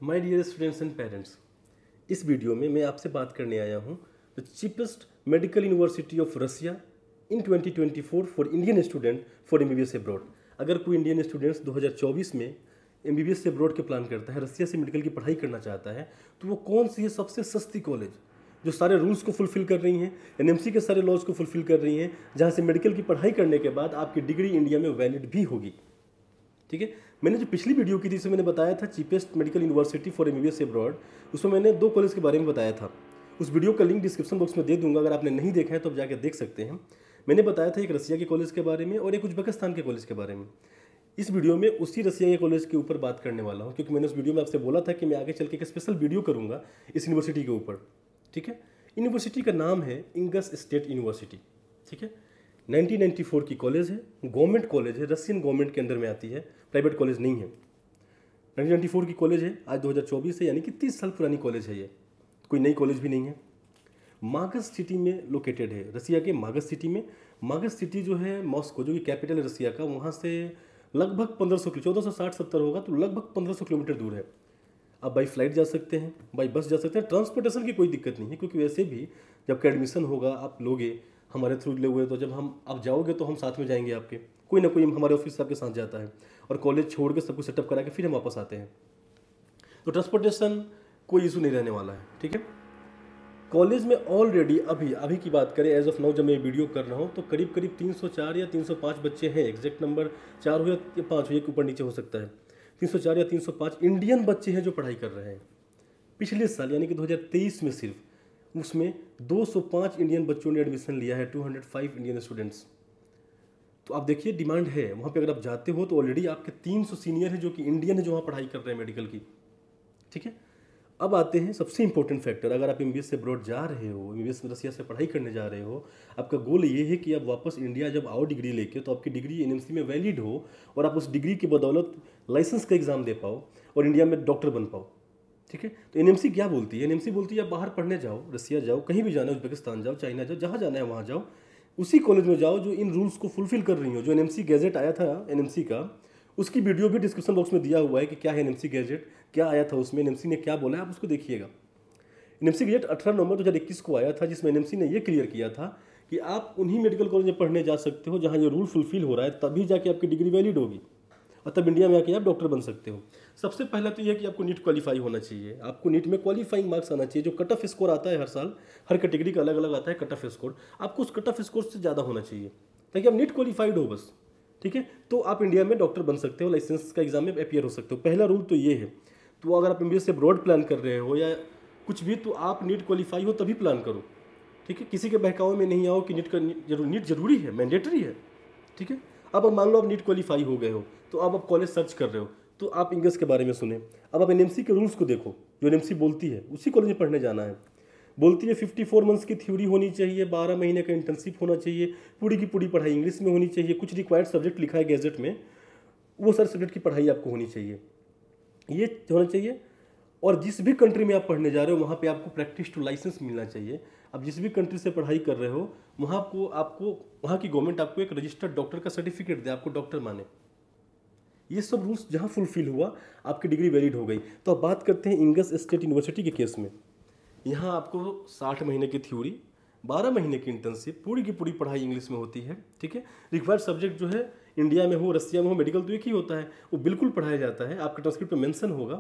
My dear students and parents, इस video में मैं आपसे बात करने आया हूँ the cheapest medical university of Russia in 2024 for Indian student for MBBS abroad. अगर कोई इंडियन स्टूडेंट्स 2024 में एमबीबीएस से अब्रॉड के प्लान करता है, रसिया से मेडिकल की पढ़ाई करना चाहता है, तो वो कौन सी है सबसे सस्ती कॉलेज जो सारे रूल्स को फुलफिल कर रही हैं, एनएमसी के सारे लॉज को फुलफिल कर रही हैं, जहाँ से मेडिकल की पढ़ाई करने के बाद आपकी डिग्री इंडिया में वैलिड भी होगी। ठीक है, मैंने जो पिछली वीडियो की थी इसमें मैंने बताया था cheapest medical university for MBBS abroad. उसमें मैंने 2 कॉलेज के बारे में बताया था। उस वीडियो का लिंक डिस्क्रिप्शन बॉक्स में दे दूंगा, अगर आपने नहीं देखा है तो आप जाकर देख सकते हैं। मैंने बताया था एक रसिया के कॉलेज के बारे में और एक उज्बेकिस्तान के कॉलेज के बारे में। इस वीडियो में उसी रसिया के कॉलेज के ऊपर बात करने वाला हूँ, क्योंकि मैंने उस वीडियो में आपसे बोला था कि मैं आगे चल के एक स्पेशल वीडियो करूँगा इस यूनिवर्सिटी के ऊपर। ठीक है, यूनिवर्सिटी का नाम है इंगस स्टेट यूनिवर्सिटी। ठीक है, 1994 की कॉलेज है, गवर्नमेंट कॉलेज है, रशियन गवर्नमेंट के अंदर में आती है, प्राइवेट कॉलेज नहीं है। 1994 की कॉलेज है, आज 2024 है, यानी कि 30 साल पुरानी कॉलेज है। ये कोई नई कॉलेज भी नहीं है। मागस सिटी में लोकेटेड है, रसिया के मागस सिटी में। मागस सिटी जो है मॉस्को, जो कि कैपिटल है रसिया का, वहाँ से लगभग 1500 किलो 1460-70 होगा, तो लगभग 1500 किलोमीटर दूर है। आप बाई फ्लाइट जा सकते हैं, बाई बस जा सकते हैं, ट्रांसपोर्टेशन की कोई दिक्कत नहीं है, क्योंकि वैसे भी जब का एडमिशन होगा आप लोगे हमारे थ्रू ले हुए, तो जब आप जाओगे तो हम साथ में जाएंगे आपके, कोई ना कोई हमारे ऑफिस से आपके साथ जाता है, और कॉलेज छोड़ के सब कुछ सेटअप करा के फिर हम वापस आते हैं। तो ट्रांसपोर्टेशन कोई इशू नहीं रहने वाला है। ठीक है, कॉलेज में ऑलरेडी अभी की बात करें, एज ऑफ नाउ जब मैं वीडियो कर रहा हूँ, तो करीब 304 या 305 बच्चे हैं। एग्जैक्ट नंबर 4 हो या 5 हो, एक ऊपर नीचे हो सकता है। 304 या 305 इंडियन बच्चे हैं जो पढ़ाई कर रहे हैं। पिछले साल यानी कि 2023 में सिर्फ उसमें 205 इंडियन बच्चों ने एडमिशन लिया है, 205 इंडियन स्टूडेंट्स। तो आप देखिए डिमांड है वहाँ पे। अगर आप जाते हो तो ऑलरेडी आपके 300 सीनियर हैं जो कि इंडियन है, जो वहाँ पढ़ाई कर रहे हैं मेडिकल की। ठीक है, अब आते हैं सबसे इंपॉर्टेंट फैक्टर। अगर आप एमबीबीएस से अब्रॉड जा रहे हो, एमबीबीएस रसिया से पढ़ाई करने जा रहे हो, आपका गोल ये है कि आप वापस इंडिया जब आओ डिग्री लेके, तो आपकी डिग्री एनएमसी में वैलिड हो और आप उस डिग्री की बदौलत लाइसेंस का एग्जाम दे पाओ और इंडिया में डॉक्टर बन पाओ। ठीक है, तो एनएमसी क्या बोलती है? एनएमसी बोलती है आप बाहर पढ़ने जाओ, रसिया जाओ, कहीं भी जाना है, उज्बेकिस्तान जाओ, चाइना जाओ, जहाँ जाना है वहाँ जाओ, उसी कॉलेज में जाओ जो इन रूल्स को फुलफिल कर रही हो। जो एनएमसी गैजेट आया था एनएमसी का, उसकी वीडियो भी डिस्क्रिप्शन बॉक्स में दिया हुआ है कि क्या है एनएमसी गैजेट, क्या आया था उसमें, एनएमसी ने क्या बोला है, आप उसको देखिएगा। एनएमसी गैजेट 18 नवंबर 2021 को आया था, जिसमें एनएमसी ने यह क्लियर किया था कि आप उन्हीं मेडिकल कॉलेज में पढ़ने जा सकते हो जहाँ ये रूल फुलफिल हो रहा है, तभी जाके आपकी डिग्री वैलिड होगी और तब इंडिया में आके आप डॉक्टर बन सकते हो। सबसे पहला तो यह है कि आपको नीट क्वालिफाई होना चाहिए। आपको नीट में क्वालिफाइंग मार्क्स आना चाहिए। जो कट ऑफ स्कोर आता है हर साल, हर कैटेगरी का अलग अलग आता है कट ऑफ स्कोर, आपको उस कट ऑफ स्कोर से ज़्यादा होना चाहिए ताकि आप नीट क्वालिफाइड हो बस। ठीक है, तो आप इंडिया में डॉक्टर बन सकते हो, लाइसेंस का एग्जाम में अपीयर हो सकते हो। पहला रूल तो ये है। तो अगर आप एमबीबीएस से ब्रॉड प्लान कर रहे हो या कुछ भी, तो आप नीट क्वालिफाई हो तभी प्लान करो। ठीक है, किसी के बहकावे में नहीं आओ कि नीट जरूरी है, मैंडेटरी है। ठीक है, अब मान लो आप नीट क्वालिफाई हो गए हो, तो अब आप कॉलेज सर्च कर रहे हो, तो आप इंगस के बारे में सुने। अब आप एनएमसी के रूल्स को देखो, जो एनएमसी बोलती है उसी कॉलेज में पढ़ने जाना है। बोलती है 54 मंथ्स की थ्योरी होनी चाहिए, 12 महीने का इंटर्नशिप होना चाहिए, पूरी की पूरी पढ़ाई इंग्लिश में होनी चाहिए, कुछ रिक्वायर्ड सब्जेक्ट लिखा है गैजेट में, वो सारे सब्जेक्ट की पढ़ाई आपको होनी चाहिए, ये होना चाहिए। और जिस भी कंट्री में आप पढ़ने जा रहे हो वहाँ पे आपको प्रैक्टिस टू लाइसेंस मिलना चाहिए। अब जिस भी कंट्री से पढ़ाई कर रहे हो वहाँ आपको वहाँ की गवर्नमेंट आपको एक रजिस्टर्ड डॉक्टर का सर्टिफिकेट दे, आपको डॉक्टर माने। ये सब रूल्स जहाँ फुलफिल हुआ आपकी डिग्री वैलिड हो गई। तो अब बात करते हैं इंगस स्टेट यूनिवर्सिटी के केस में। यहाँ आपको 60 महीने की थ्योरी, 12 महीने की इंटर्नशिप, पूरी की पूरी पढ़ाई इंग्लिश में होती है। ठीक है, रिक्वायर्ड सब्जेक्ट जो है इंडिया में हो, रसिया में हो, मेडिकल तो एक ही होता है, वो बिल्कुल पढ़ाया जाता है। आपके ट्रांसक्रिप्ट में मेंशन होगा।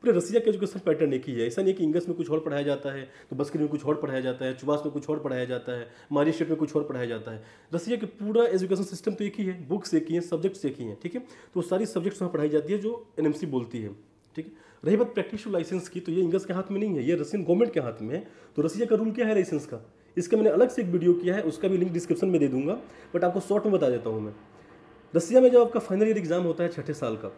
पूरे रसिया का एजुकेशन पैटर्न एक ही है। ऐसा नहीं कि इंगस में कुछ और पढ़ाया जाता है, तो बस्किन में कुछ और पढ़ाया जाता है, चुवास में कुछ और पढ़ाया जाता है, मारी स्टेट में कुछ और पढ़ाया जाता है। रसिया के पूरा एजुकेशन सिस्टम तो एक ही है, बुक्स एक ही हैं, सब्जेक्ट्स एक ही हैं। ठीक है, तो सारी सब्जेक्ट्स वहाँ पढ़ाई जाती है जो एनएमसी बोलती है। ठीक है, रही बात प्रैक्टिस टू लाइसेंस की, तो ये इंगस के हाथ में नहीं है, ये रशियन गवर्नमेंट के हाथ में है। तो रसिया का रूल क्या है लाइसेंस का, इसका मैंने अलग से एक वीडियो किया है, उसका भी लिंक डिस्क्रिप्शन में दे दूंगा, बट आपको शॉर्ट में बता देता हूँ मैं। रसिया में जब आपका फाइनल ईयर एग्जाम होता है 6ठे साल का,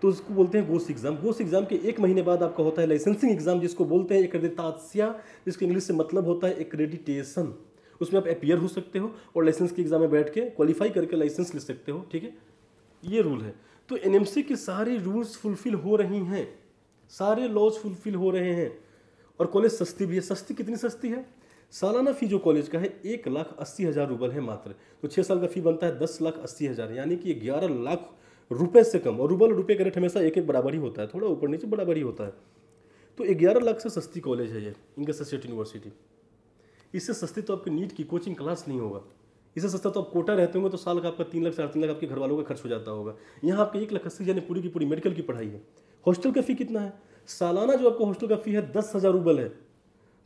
तो उसको बोलते हैं गोस एग्जाम। गोस एग्जाम के 1 महीने बाद आपका होता है लाइसेंसिंग एग्जाम, जिसको बोलते हैं एक्रेडिटासिया, जिसके इंग्लिश से मतलब होता है एक्रेडिटेशन। उसमें आप अपीयर हो सकते हो और लाइसेंस के एग्जाम में बैठ के क्वालिफाई करके लाइसेंस ले सकते हो। ठीक है, ये रूल है। तो एनएमसी के सारे रूल्स फुलफिल हो रही हैं, सारे लॉज फुलफिल हो रहे हैं, और कॉलेज सस्ती भी है। सस्ती कितनी सस्ती है? सालाना फी जो कॉलेज का है 1,80,000 रूबल है मात्र। तो 6 साल का फी बनता है 10,80,000, यानी कि 11 लाख रुपए से कम, और रूबल और रुपये का रेट हमेशा एक एक बराबर ही होता है, थोड़ा ऊपर नीचे बराबर ही होता है। तो 11 लाख से सस्ती कॉलेज है ये इंगस स्टेट यूनिवर्सिटी। इससे सस्ती तो आपकी नीट की कोचिंग क्लास नहीं होगा। इससे सस्ता तो आप कोटा रहते होंगे तो साल का आपका 3 लाख 3.5 लाख आपके घर वालों का खर्च हो जाता होगा। यहाँ आपका 1,80,000 यानी पूरी की पूरी मेडिकल की पढ़ाई है। हॉस्टल का फ़ी कितना है? सालाना जो आपका हॉस्टल का फ़ी है 10,000 रूबल है।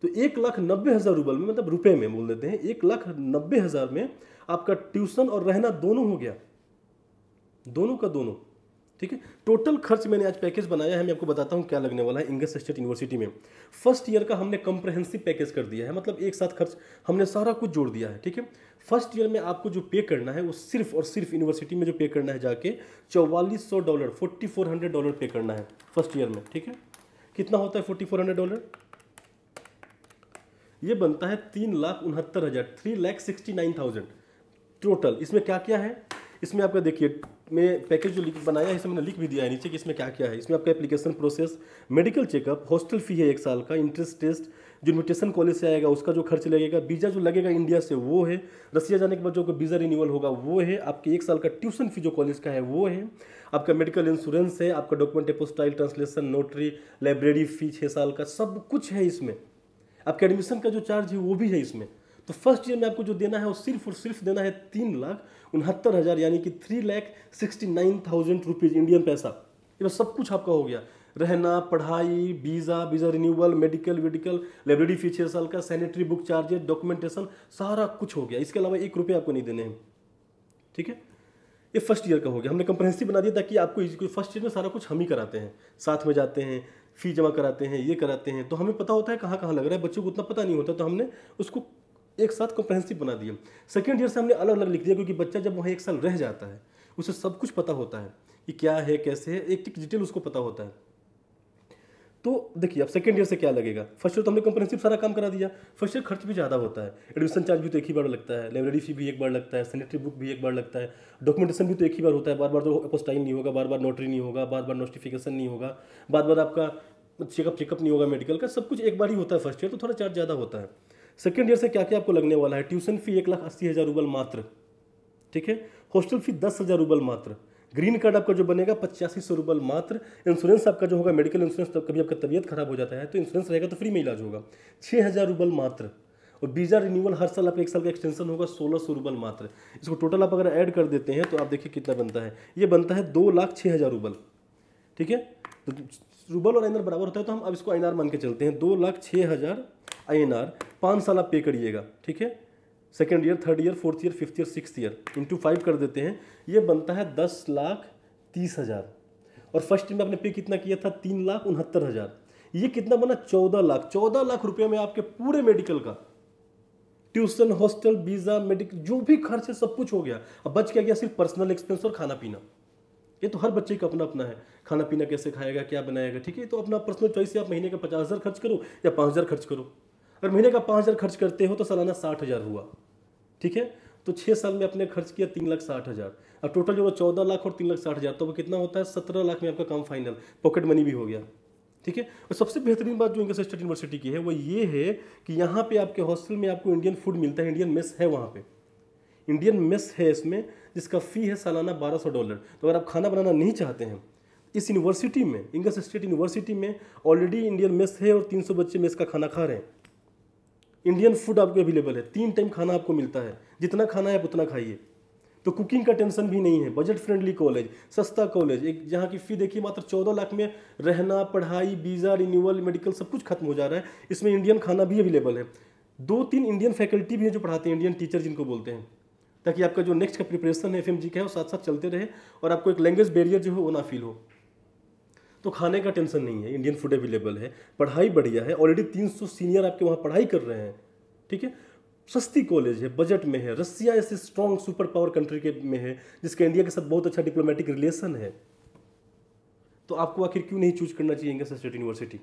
तो 1,90,000 रूबल में, मतलब रुपए में बोल देते हैं, 1,90,000 में आपका ट्यूशन और रहना दोनों हो गया, दोनों का दोनों। ठीक है, टोटल खर्च मैंने आज पैकेज बनाया है, मैं आपको बताता हूँ क्या लगने वाला है इंगस स्टेट यूनिवर्सिटी में। फर्स्ट ईयर का हमने कंप्रहेंसिव पैकेज कर दिया है, मतलब एक साथ खर्च हमने सारा कुछ जोड़ दिया है। ठीक है, फर्स्ट ईयर में आपको जो पे करना है वो सिर्फ और सिर्फ यूनिवर्सिटी में जो पे करना है जाके $4400, $4,400 पे करना है फर्स्ट ईयर में। ठीक है, कितना होता है $4,400? ये बनता है 3,69,000, 3,69,000 टोटल। इसमें क्या क्या है? इसमें आपका देखिए, मैं पैकेज जो बनाया है इसमें मैंने लिख भी दिया है नीचे कि इसमें क्या क्या है। इसमें आपका application process, medical checkup, hostel fee है 1 साल का, इंट्रेंस टेस्ट, जो इन्विटेशन कॉलेज से आएगा उसका जो खर्च लगेगा, वीज़ा जो लगेगा इंडिया से वो है, रसिया जाने के बाद जो वीज़ा रिन्यूअल होगा वो है, आपके 1 साल का ट्यूशन फी जो कॉलेज का है वो है, आपका मेडिकल इंश्योरेंस है, आपका डॉक्यूमेंट एपोस्टाइल, ट्रांसलेशन, नोटरी, लाइब्रेरी फी 6 साल का, सब कुछ है इसमें। आपके एडमिशन का जो चार्ज है वो भी है इसमें। तो फर्स्ट ईयर में आपको जो देना है वो सिर्फ और सिर्फ देना है 3,69,000 यानी कि 3,69,000 रुपीज़ इंडियन पैसा। ये सब कुछ आपका हो गया, रहना, पढ़ाई, वीज़ा रिन्यूअल, मेडिकल, लाइब्रेरी फी 6 साल का, सैनिटरी बुक चार्जेस, डॉक्यूमेंटेशन, सारा कुछ हो गया। इसके अलावा 1 रुपये आपको नहीं देने हैं। ठीक है, ये फर्स्ट ईयर का हो गया। हमने कंप्रहेंसिव बना दिया ताकि आपको फर्स्ट ईयर में सारा कुछ हम ही कराते हैं, साथ में जाते हैं, फी जमा कराते हैं, ये कराते हैं, तो हमें पता होता है कहाँ कहाँ लग रहा है। बच्चों को उतना पता नहीं होता, तो हमने उसको एक साथ कंप्रहेंसिव बना दिया। सेकेंड ईयर से हमने अलग अलग लिख दिया, क्योंकि बच्चा जब वहाँ 1 साल रह जाता है उसे सब कुछ पता होता है कि क्या है, कैसे है, एक एक डिटेल उसको पता होता है। तो देखिए अब सेकंड ईयर से क्या लगेगा। फर्स्ट ईयर तो हमने कंप्रहेंसिव सारा काम करा दिया। फर्स्ट ईयर खर्च भी ज़्यादा होता है, एडमिशन चार्ज भी तो एक ही बार लगता है, लाइब्रेरी फी भी एक बार लगता है, सैनिटरी बुक भी एक बार लगता है, डॉक्यूमेंटेशन भी तो एक ही बार होता है, बार बार तो अपोस्टाइल नहीं होगा, बार बार नोटरी नहीं होगा, बार बार नोटिफिकेशन नहीं होगा, बार बार आपका चेकअप नहीं होगा, मेडिकल का सब कुछ एक बार ही होता है फर्स्ट ईयर, तो थोड़ा चार्ज ज़्यादा होता है। सेकंड ईयर से क्या क्या आपको लगने वाला है? ट्यूशन फी 1,80,000 रूबल मात्र। ठीक है, हॉस्टल फी 10,000 रूबल मात्र, ग्रीन कार्ड आपका जो बनेगा 8500 रूबल मात्र, इंश्योरेंस आपका जो होगा मेडिकल इंश्योरेंस, तो कभी आपका तबीयत खराब हो जाता है तो इंश्योरेंस रहेगा तो फ्री में इलाज होगा, 6,000 रूबल मात्र। और वीज़ा रिन्यूअल हर साल आपका 1 साल का एक्सटेंशन होगा, 1,600 रूबल मात्र। इसको टोटल आप अगर ऐड कर देते हैं तो आप देखिए कितना बनता है। ये बनता है 2,06,000 रूबल। ठीक है, तो रूबल और INR बराबर होता है, तो हम अब इसको INR मान के चलते हैं। 2,06,000 INR 5 साल आप पे करिएगा। ठीक है, second year, third year, fourth year, fifth year, sixth year, into 5 कर देते हैं, ये बनता है 10,30,000। और फर्स्ट ईयर में आपने पे कितना किया था? 3,69,000। ये कितना बना? 14 लाख। 14 लाख रुपये में आपके पूरे मेडिकल का ट्यूशन, हॉस्टल, वीज़ा, मेडिकल जो भी खर्च है सब कुछ हो गया। अब बच क्या गया? सिर्फ पर्सनल एक्सपेंस और खाना पीना। ये तो हर बच्चे का अपना अपना है, खाना पीना कैसे खाएगा, क्या बनाएगा। ठीक है, तो अपना पर्सनल चॉइस है, आप महीने का 50,000 खर्च करो या 5,000 खर्च करो। अगर महीने का 5,000 खर्च करते हो तो सालाना 60,000 हुआ। ठीक है, तो 6 साल में आपने खर्च किया 3,60,000। अब टोटल जो 14 लाख और 3,60,000, तो वो कितना होता है? 17 लाख में आपका काम फाइनल, पॉकेट मनी भी हो गया। ठीक है, और सबसे बेहतरीन बात जो इंगस स्टेट यूनिवर्सिटी की है वो ये है कि यहाँ पे आपके हॉस्टल में आपको इंडियन फूड मिलता है, इंडियन मेस है वहाँ पे, इंडियन मेस है इसमें, जिसका फ़ी है सालाना $1,200। तो अगर आप खाना बनाना नहीं चाहते हैं, इस यूनिवर्सिटी में, इंगस स्टेट यूनिवर्सिटी में ऑलरेडी इंडियन मेस है और 300 बच्चे मेस का खाना खा रहे हैं। इंडियन फूड आपको अवेलेबल है, 3 टाइम खाना आपको मिलता है, जितना खाना है आप उतना खाइए। तो कुकिंग का टेंशन भी नहीं है, बजट फ्रेंडली कॉलेज, सस्ता कॉलेज, एक जहाँ की फ़ी देखिए मात्र 14 लाख में रहना, पढ़ाई, वीज़ा, रिन्यूअल, मेडिकल सब कुछ खत्म हो जा रहा है। इसमें इंडियन खाना भी अवेलेबल है, 2-3 इंडियन फैकल्टी भी है जो पढ़ाते हैं, इंडियन टीचर जिनको बोलते हैं, ताकि आपका जो नेक्स्ट का प्रिपरेशन है FMG का है वो साथ साथ चलते रहे और आपको एक लैंग्वेज बैरियर जो है वो ना फील हो। तो खाने का टेंशन नहीं है, इंडियन फूड अवेलेबल है, पढ़ाई बढ़िया है, ऑलरेडी 300 सीनियर आपके वहाँ पढ़ाई कर रहे हैं। ठीक है, सस्ती कॉलेज है, बजट में है, रसिया ऐसे स्ट्रॉन्ग सुपर पावर कंट्री के में है जिसका इंडिया के साथ बहुत अच्छा डिप्लोमेटिक रिलेशन है। तो आपको आखिर क्यों नहीं चूज करना चाहिए इंगस स्टेट यूनिवर्सिटी?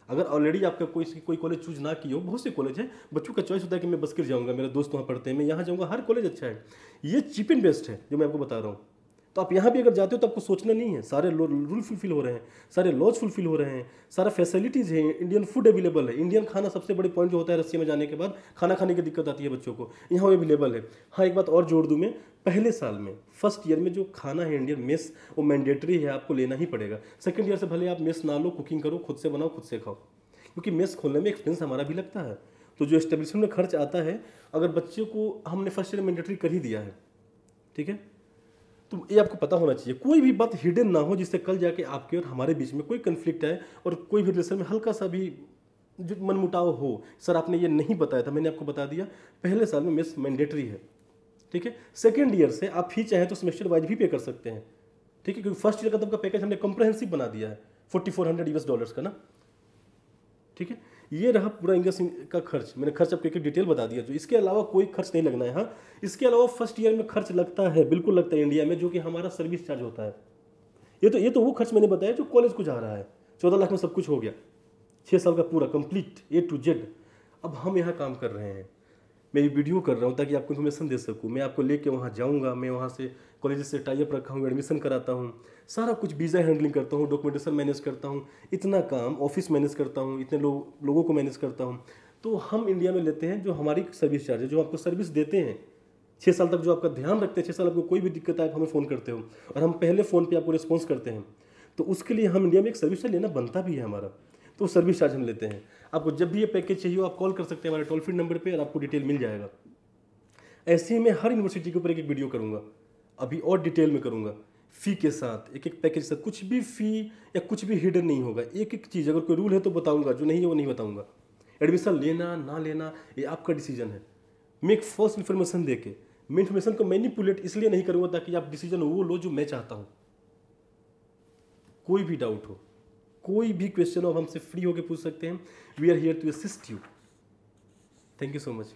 अगर ऑलरेडी आपका कोई कॉलेज चूज ना किया हो, बहुत से कॉलेज है, बच्चों का चॉइस होता है कि मैं बसकिर जाऊंगा, मेरे दोस्त वहाँ पढ़ते हैं, मैं यहाँ जाऊँगा, हर कॉलेज अच्छा है। ये चीप एंड बेस्ट है जो मैं आपको बता रहा हूँ। तो आप यहाँ भी अगर जाते हो तो आपको सोचना नहीं है, सारे रूल फुलफिल हो रहे हैं, सारे लॉज फुलफिल हो रहे हैं, सारा फैसिलिटीज़ है, इंडियन फूड अवेलेबल है। इंडियन खाना सबसे बड़े पॉइंट जो होता है रसिया में जाने के बाद खाना खाने की दिक्कत आती है बच्चों को, यहाँ अवेलेबल है। हाँ, एक बात और जोड़ दूँ मैं, पहले साल में फर्स्ट ईयर में जो खाना है इंडियन मेस, वो मैंडेटरी है, आपको लेना ही पड़ेगा। सेकेंड ईयर से भले आप मेस ना लो, कुकिंग करो, खुद से बनाओ, खुद से खाओ, क्योंकि मेस खोलने में एक्सपेंस हमारा भी लगता है। तो जो एस्टेब्लिशमेंट में खर्च आता है, अगर बच्चे को हमने फर्स्ट ईयर मैंडेटरी कर ही दिया है, ठीक है, तो ये आपको पता होना चाहिए। कोई भी बात हिडन ना हो जिससे कल जाके आपके और हमारे बीच में कोई कन्फ्लिक्ट है और कोई भी रिलेशन में हल्का सा भी जो मनमुटाव हो। सर आपने ये नहीं बताया था, मैंने आपको बता दिया। पहले साल में मेस मैंडेटरी है, ठीक है। सेकेंड ईयर से आप फी चाहे तो सेमेस्टर वाइज भी पे कर सकते हैं, ठीक है, क्योंकि फर्स्ट ईयर का तब का पैकेज हमने कॉम्प्रहेंसिव बना दिया है $4400 का ना, ठीक है। ये रहा पूरा इंग्लिश का खर्च। मैंने खर्च आपको एक डिटेल बता दिया, जो इसके अलावा कोई खर्च नहीं लगना है। हाँ, इसके अलावा फर्स्ट ईयर में खर्च लगता है, बिल्कुल लगता है इंडिया में, जो कि हमारा सर्विस चार्ज होता है। ये तो वो खर्च मैंने बताया जो कॉलेज को जा रहा है। 14 लाख में सब कुछ हो गया, 6 साल का पूरा कंप्लीट A to Z। अब हम यहाँ काम कर रहे हैं, मैं ये वीडियो कर रहा हूँ ताकि आपको इन्फॉर्मेशन दे सकूँ। मैं आपको लेके वहाँ जाऊँगा, मैं वहाँ से कॉलेज से टाई अप रखा हूँ, एडमिशन कराता हूँ, सारा कुछ वीज़ा हैंडलिंग करता हूँ, डॉक्यूमेंटेशन मैनेज करता हूँ, इतना काम, ऑफिस मैनेज करता हूँ, इतने लोगों को मैनेज करता हूँ। तो हम इंडिया में लेते हैं जो हमारी सर्विस चार्ज है, जो आपको सर्विस देते हैं 6 साल तक, जो आपका ध्यान रखते हैं। 6 साल आपको कोई भी दिक्कत आए हमें फ़ोन करते हो, और हम पहले फ़ोन पे आपको रिस्पॉन्स करते हैं। तो उसके लिए हम इंडिया में एक सर्विस चार्ज लेना बनता भी है हमारा, तो सर्विस चार्ज हम लेते हैं। आपको जब भी ये पैकेज चाहिए आप कॉल कर सकते हैं हमारे टोल फ्री नंबर पर, और आपको डिटेल मिल जाएगा। ऐसे ही मैं हर यूनिवर्सिटी के ऊपर एक वीडियो करूँगा, अभी और डिटेल में करूँगा, फ़ी के साथ, एक एक पैकेज के साथ। कुछ भी फ़ी या कुछ भी हिडन नहीं होगा, एक एक चीज़। अगर कोई रूल है तो बताऊँगा, जो नहीं है वो नहीं बताऊँगा। एडमिशन लेना ना लेना ये आपका डिसीजन है। मैं एक फॉल्स इन्फॉर्मेशन दे के, मैं इन्फॉर्मेशन को मैनिपुलेट इसलिए नहीं करूँगा ताकि आप डिसीजन वो लो जो मैं चाहता हूँ। कोई भी डाउट हो, कोई भी क्वेश्चन हो, हमसे फ्री होकर पूछ सकते हैं। We are here to assist you. Thank you so much.